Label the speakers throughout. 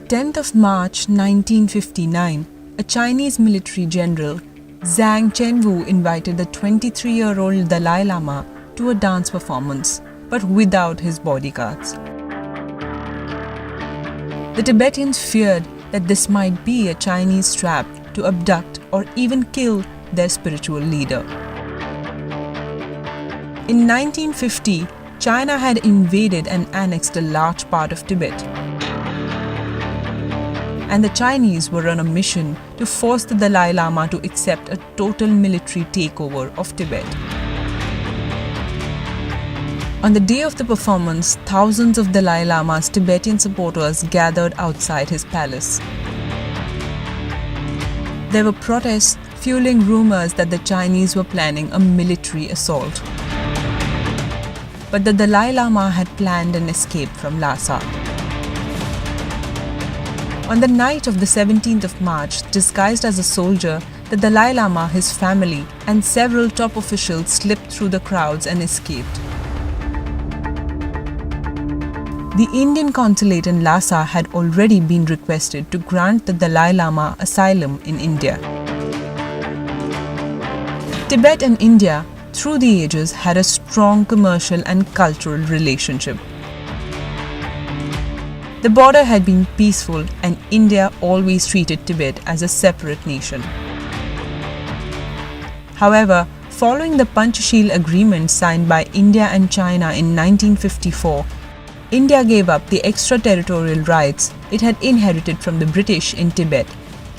Speaker 1: 10th of March 1959, a Chinese military general, Zhang Chenwu, invited the 23-year-old Dalai Lama to a dance performance, but without his bodyguards. The Tibetans feared that this might be a Chinese trap to abduct or even kill their spiritual leader. In 1950, China had invaded and annexed a large part of Tibet, and the Chinese were on a mission to force the Dalai Lama to accept a total military takeover of Tibet. On the day of the performance, thousands of Dalai Lama's Tibetan supporters gathered outside his palace. There were protests fueling rumors that the Chinese were planning a military assault. But the Dalai Lama had planned an escape from Lhasa. On the night of the 17th of March, disguised as a soldier, the Dalai Lama, his family, and several top officials slipped through the crowds and escaped. The Indian consulate in Lhasa had already been requested to grant the Dalai Lama asylum in India. Tibet and India, through the ages, had a strong commercial and cultural relationship. The border had been peaceful, and India always treated Tibet as a separate nation. However, following the Panchsheel Agreement signed by India and China in 1954, India gave up the extraterritorial rights it had inherited from the British in Tibet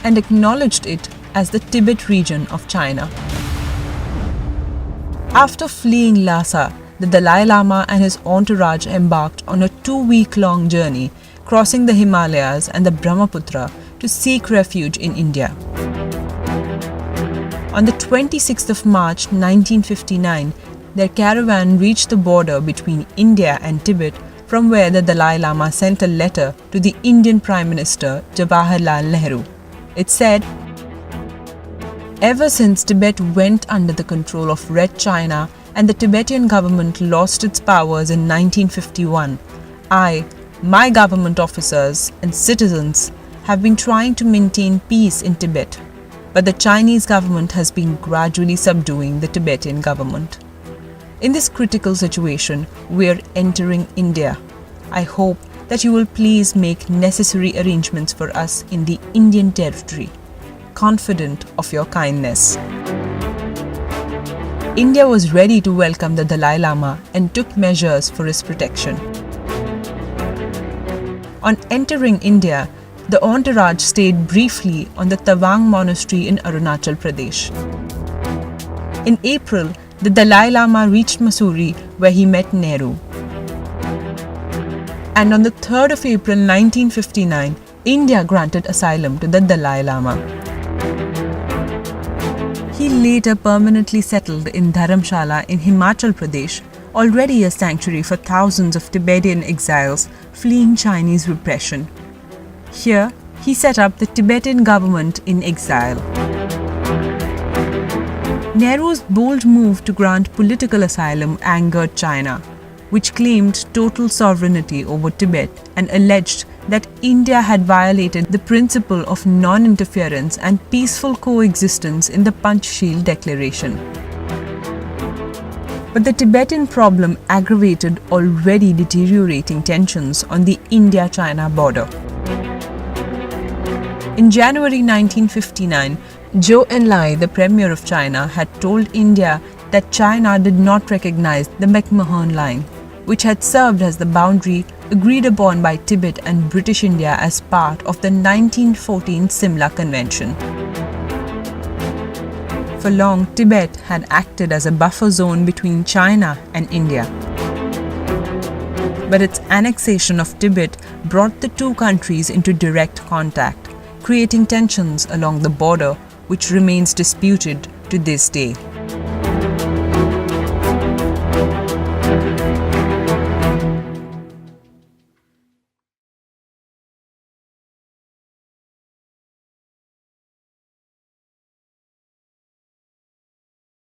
Speaker 1: and acknowledged it as the Tibet region of China. After fleeing Lhasa, the Dalai Lama and his entourage embarked on a 2-week-long journey, crossing the Himalayas and the Brahmaputra to seek refuge in India. On the 26th of March 1959, their caravan reached the border between India and Tibet, from where the Dalai Lama sent a letter to the Indian Prime Minister Jawaharlal Nehru. It said, "Ever since Tibet went under the control of Red China and the Tibetan government lost its powers in 1951, my government officers and citizens have been trying to maintain peace in Tibet, but the Chinese government has been gradually subduing the Tibetan government. In this critical situation, we are entering India. I hope that you will please make necessary arrangements for us in the Indian territory, confident of your kindness." India was ready to welcome the Dalai Lama and took measures for his protection. On entering India, the entourage stayed briefly on the Tawang monastery in Arunachal Pradesh. In April, the Dalai Lama reached Mussoorie, where he met Nehru. And on the 3rd of April 1959, India granted asylum to the Dalai Lama. He later permanently settled in Dharamshala in Himachal Pradesh, already a sanctuary for thousands of Tibetan exiles fleeing Chinese repression. Here, he set up the Tibetan government in exile. Nehru's bold move to grant political asylum angered China, which claimed total sovereignty over Tibet and alleged that India had violated the principle of non-interference and peaceful coexistence in the Panchsheel Declaration. But the Tibetan problem aggravated already deteriorating tensions on the India-China border. In January 1959, Zhou Enlai, the Premier of China, had told India that China did not recognize the McMahon Line, which had served as the boundary agreed upon by Tibet and British India as part of the 1914 Simla Convention. For long, Tibet had acted as a buffer zone between China and India. But its annexation of Tibet brought the two countries into direct contact, creating tensions along the border which remains disputed to this day.